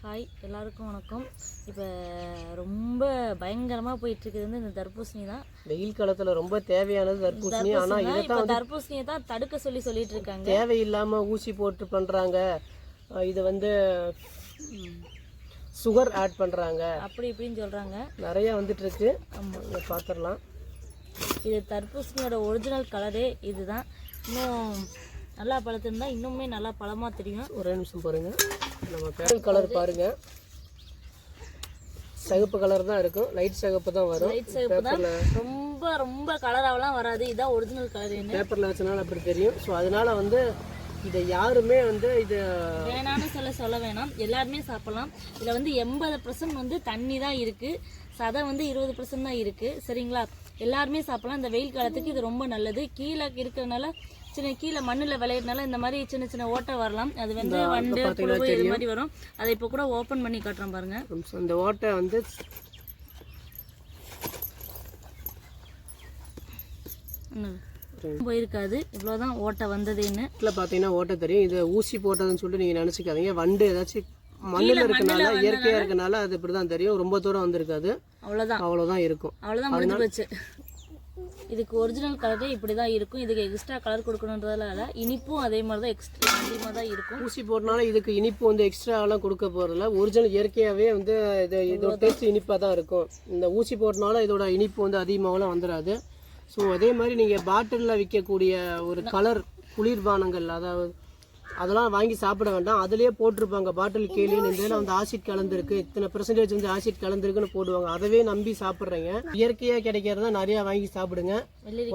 Hi எல்லாருக்கும் வணக்கம். இப்போ ரொம்ப பயங்கரமாக போயிட்டுருக்குது வந்து இந்த தர்பூசணி தான். வெயில் காலத்தில் ரொம்ப தேவையானது தர்பூசணி. ஆனால் இப்போ தர்பூசணியை தான் தடுக்க சொல்லிட்டு இருக்காங்க. தேவையில்லாமல் ஊசி போட்டு பண்ணுறாங்க. இது வந்து சுகர் ஆட் பண்ணுறாங்க அப்படி இப்படின்னு சொல்கிறாங்க. நிறைய வந்துட்டு இருக்கு. ஆமாம், பார்த்துடலாம். இது தர்பூசணியோட ஒரிஜினல் கலரே இதுதான். இன்னும் நல்லா பழத்திருந்தா இன்னுமே நல்லா பழமாக தெரியும். ஒரு நிமிஷம் பாருங்க, நம்ம பேரல் கலர் பாருங்க, சிகப்பு கலர் தான் இருக்கும். லைட் சிகப்பு தான் வரும். லைட் சிகப்பு தான், ரொம்ப ரொம்ப கலராவெல்லாம் வராது. இதுதான் ஒரிஜினல் கலர். பேப்பரில் வச்சனால அப்படி தெரியும். ஸோ அதனால வந்து இதை யாருமே வந்து இது வேணான்னு சொல்ல வேணாம், எல்லாருமே சாப்பிடலாம். இதில் வந்து 80% வந்து தண்ணி தான் இருக்குது, சதை வந்து 20% தான் இருக்குது. சரிங்களா, எல்லாருமே சாப்பிடலாம். இந்த வெயில் காலத்துக்கு இது ரொம்ப நல்லது. கீழே இருக்கிறதுனால கீழே மண்ணில் விளையிறதுனால இந்த மாதிரி சின்ன சின்ன ஓட்டை வரலாம். அது வந்து வண்டு புழு இது மாதிரி வரும். அதை இப்போ கூட ஓப்பன் பண்ணி காட்டுறோம் பாருங்க. இந்த ஓட்டை வந்து போயிருக்காது, இவ்வளோதான் ஓட்டை வந்ததுன்னு. இதில் பார்த்தீங்கன்னா ஓட்டை தெரியும். இது ஊசி போட்டதுன்னு சொல்லிட்டு நீங்கள் நினச்சிக்காதீங்க. வண்டு ஏதாச்சும் மண்ணில் இருக்கனால, இயற்கையாக இருக்கனால அது இப்படி தான் தெரியும். ரொம்ப தூரம் வந்திருக்காது, அவ்வளோதான் இருக்கும். அவ்வளோதான் முடிஞ்சு போச்சு. இதுக்கு ஒரிஜினல் கலரே இப்படி தான் இருக்கும். இதுக்கு எக்ஸ்ட்ரா கலர் கொடுக்கணுன்றதால இனிப்பும் அதே மாதிரி தான் எக்ஸ்ட்ரா அதிகமாக தான் இருக்கும். ஊசி போட்டனால இதுக்கு இனிப்பு வந்து எக்ஸ்ட்ராலாம் கொடுக்க போகிறதில்ல. ஒரிஜினல் இயற்கையாகவே வந்து இதோட டேஸ்ட் இனிப்பாக தான் இருக்கும். இந்த ஊசி போட்டனால இதோட இனிப்பு வந்து அதிகமாகலாம் வந்துடாது. ஸோ அதே மாதிரி நீங்கள் பாட்டிலில் விற்கக்கூடிய ஒரு கலர் குளிர்பானங்கள், அதாவது அதெல்லாம் வாங்கி சாப்பிட வேண்டாம். அதுலேயே போட்டிருப்பாங்க பாட்டில் கீழே இந்த வந்து ஆசிட் கலந்துருக்கு, இத்தனை % வந்து ஆசிட் கலந்துருக்குன்னு போடுவாங்க. அதவே நம்பி சாப்பிட்றீங்க. இயற்கையாக கிடைக்கிறதா நிறையா வாங்கி சாப்பிடுங்க,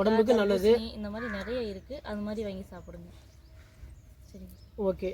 உடம்புக்கு நல்லது. இந்த மாதிரி நிறைய இருக்குது, அது மாதிரி வாங்கி சாப்பிடுங்க. சரி, ஓகே.